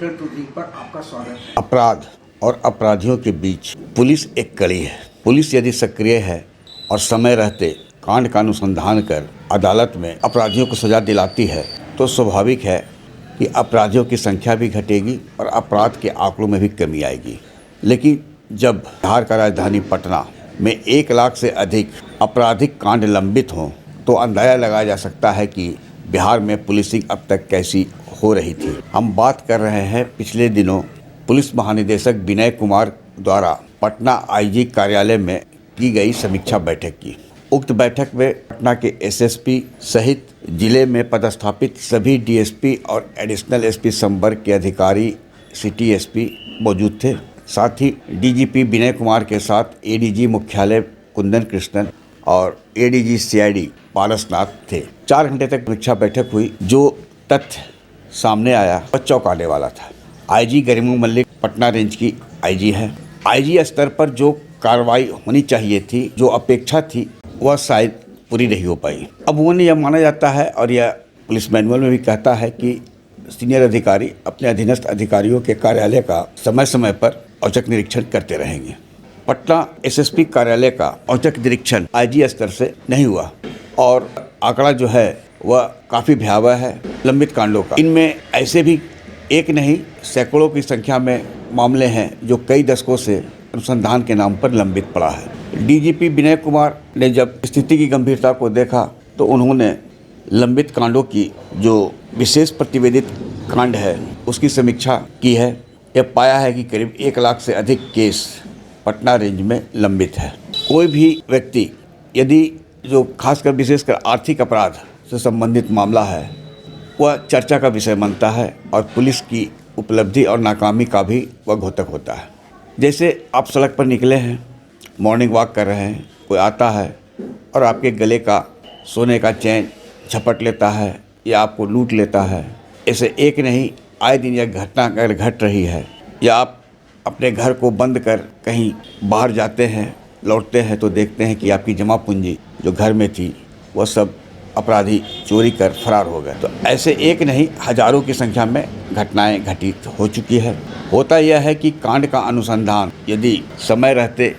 Reporter प्रतीक पर आपका स्वागत है। अपराध और अपराधियों के बीच पुलिस एक कड़ी है। पुलिस यदि सक्रिय है और समय रहते कांड का अनुसंधान कर अदालत में अपराधियों को सजा दिलाती है तो स्वाभाविक है कि अपराधियों की संख्या भी घटेगी और अपराध के आंकड़ों में भी कमी आएगी। लेकिन जब बिहार का राजधानी पटना में 1 लाख से अधिक आपराधिक कांड लंबित हों तो अंदाजा लगाया जा सकता है कि बिहार में पुलिसिंग अब तक कैसी हो रही थी। हम बात कर रहे हैं पिछले दिनों पुलिस महानिदेशक विनय कुमार द्वारा पटना आईजी कार्यालय में की गई समीक्षा बैठक की। उक्त बैठक में पटना के एसएसपी सहित जिले में पदस्थापित सभी डीएसपी और एडिशनल एसपी संवर्ग के अधिकारी सिटी एसपी मौजूद थे। साथ ही डीजीपी विनय कुमार के साथ एडीजी मुख्यालय कुंदन कृष्णन और एडीजी सीआईडी पारसनाथ थे। 4 घंटे तक समीक्षा बैठक हुई। जो तथ्य सामने आया वह चौंकाने वाला था। आईजी गरिमा मलिक पटना रेंज की आईजी है। आईजी स्तर पर जो कार्रवाई होनी चाहिए थी, जो अपेक्षा थी, वह शायद पूरी नहीं हो पाई। अब उन्हें यह माना जाता है और यह पुलिस मैनुअल में भी कहता है कि सीनियर अधिकारी अपने अधीनस्थ अधिकारियों के कार्यालय का समय समय पर औचक निरीक्षण करते रहेंगे। पटना एसएसपी कार्यालय का औचक निरीक्षण आईजी स्तर से नहीं हुआ और आंकड़ा जो है वह काफ़ी भयावह है लंबित कांडों का। इनमें ऐसे भी एक नहीं सैकड़ों की संख्या में मामले हैं जो कई दशकों से अनुसंधान के नाम पर लंबित पड़ा है। डीजीपी विनय कुमार ने जब स्थिति की गंभीरता को देखा तो उन्होंने लंबित कांडों की जो विशेष प्रतिवेदित कांड है उसकी समीक्षा की है। यह पाया है कि करीब 1 लाख से अधिक केस पटना रेंज में लंबित है। कोई भी व्यक्ति यदि जो खासकर विशेषकर आर्थिक अपराध से संबंधित मामला है वह चर्चा का विषय बनता है और पुलिस की उपलब्धि और नाकामी का भी वह घोतक होता है। जैसे आप सड़क पर निकले हैं, मॉर्निंग वॉक कर रहे हैं, कोई आता है और आपके गले का सोने का चैन झपट लेता है या आपको लूट लेता है। ऐसे एक नहीं आए दिन यह घटना अगर घट रही है या आप अपने घर को बंद कर कहीं बाहर जाते हैं, लौटते हैं तो देखते हैं कि आपकी जमा पूंजी जो घर में थी वह सब अपराधी चोरी कर फरार हो गए। तो ऐसे एक नहीं हजारों की संख्या में घटनाएं घटित हो चुकी है। होता यह है कि कांड का अनुसंधान यदि समय रहते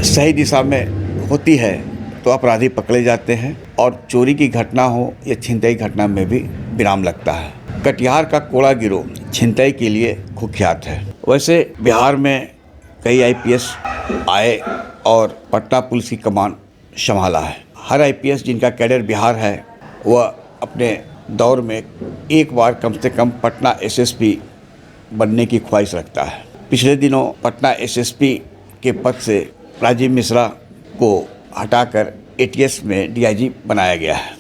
सही दिशा में होती है तो अपराधी पकड़े जाते हैं और चोरी की घटना हो या छिनतई घटना में भी विराम लगता है। कटिहार का कोड़ा गिरोह छिनतई के लिए कुख्यात है। वैसे बिहार में कई आईपीएस आए और पटना पुलिस की कमान संभाला है। हर आईपीएस जिनका कैडर बिहार है वह अपने दौर में एक बार कम से कम पटना एसएसपी बनने की ख्वाहिश रखता है। पिछले दिनों पटना एसएसपी के पद से राजीव मिश्रा को हटाकर एटीएस में डीआईजी बनाया गया है।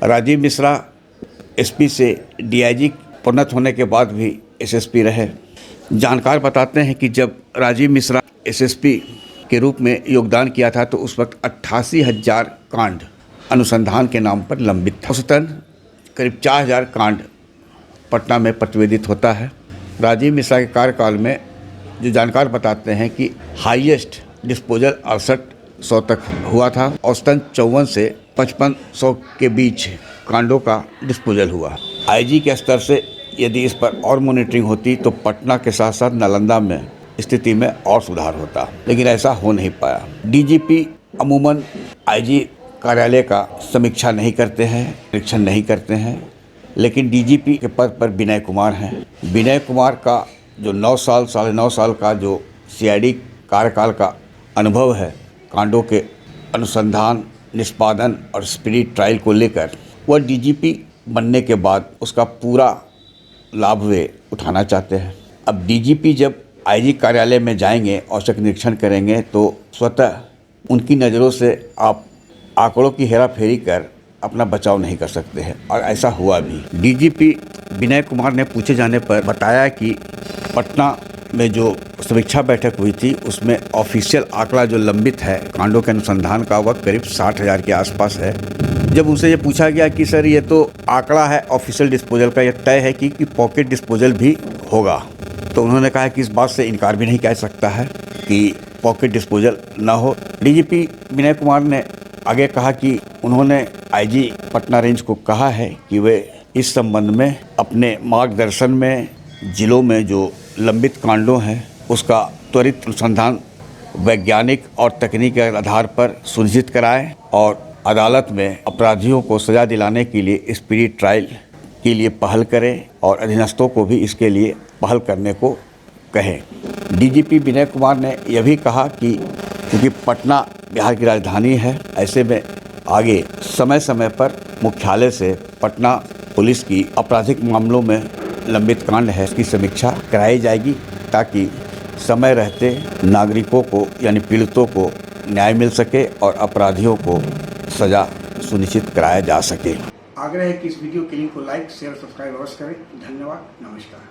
राजीव मिश्रा एसपी से डीआईजी प्रोन्नत होने के बाद भी एसएसपी रहे। जानकार बताते हैं कि जब राजीव मिश्रा एसएसपी के रूप में योगदान किया था तो उस वक्त 88,000 कांड अनुसंधान के नाम पर लंबित था। औसतन करीब 4,000 कांड पटना में प्रतिवेदित होता है। राजीव मिश्रा के कार्यकाल में जो जानकार बताते हैं कि हाईएस्ट डिस्पोजल 6800 तक हुआ था। औसतन 54 से 5500 के बीच कांडों का डिस्पोजल हुआ। आईजी के स्तर से यदि इस पर और मॉनिटरिंग होती तो पटना के साथ साथ नालंदा में स्थिति में और सुधार होता, लेकिन ऐसा हो नहीं पाया। डीजीपी अमूमन आईजी कार्यालय का समीक्षा नहीं करते हैं, निरीक्षण नहीं करते हैं, लेकिन डीजीपी के पद पर विनय कुमार हैं। विनय कुमार का जो 9 साल 9.5 साल का जो सीआईडी कार्यकाल का अनुभव है कांडों के अनुसंधान, निष्पादन और स्पीडी ट्रायल को लेकर, वह डीजीपी बनने के बाद उसका पूरा लाभ वे उठाना चाहते हैं। अब डीजीपी जब आईजी कार्यालय में जाएंगे, औचक निरीक्षण करेंगे तो स्वतः उनकी नज़रों से आप आंकड़ों की हेराफेरी कर अपना बचाव नहीं कर सकते हैं और ऐसा हुआ भी। डीजीपी विनय कुमार ने पूछे जाने पर बताया कि पटना में जो समीक्षा बैठक हुई थी उसमें ऑफिशियल आंकड़ा जो लंबित है कांडों के अनुसंधान का वह करीब 60,000 के आसपास है। जब उनसे ये पूछा गया कि सर ये तो आंकड़ा है ऑफिशियल डिस्पोजल का, यह तय है कि पॉकेट डिस्पोजल भी होगा, तो उन्होंने कहा कि इस बात से इनकार भी नहीं कह सकता है कि पॉकेट डिस्पोजल ना हो। डीजीपी विनय कुमार ने आगे कहा कि उन्होंने आईजी पटना रेंज को कहा है कि वे इस संबंध में अपने मार्गदर्शन में जिलों में जो लंबित कांडों हैं उसका त्वरित अनुसंधान वैज्ञानिक और तकनीकी आधार पर सुनिश्चित कराएं और अदालत में अपराधियों को सज़ा दिलाने के लिए स्पीडी ट्रायल के लिए पहल करें और अधीनस्थों को भी इसके लिए पहल करने को कहें। डीजीपी विनय कुमार ने यह भी कहा कि क्योंकि पटना बिहार की राजधानी है, ऐसे में आगे समय समय पर मुख्यालय से पटना पुलिस की आपराधिक मामलों में लंबित कांड है इसकी समीक्षा कराई जाएगी ताकि समय रहते नागरिकों को यानी पीड़ितों को न्याय मिल सके और अपराधियों को सज़ा सुनिश्चित कराया जा सके। आग्रह है कि इस वीडियो के लिंक को लाइक शेयर सब्सक्राइब अवश्य करें। धन्यवाद। नमस्कार।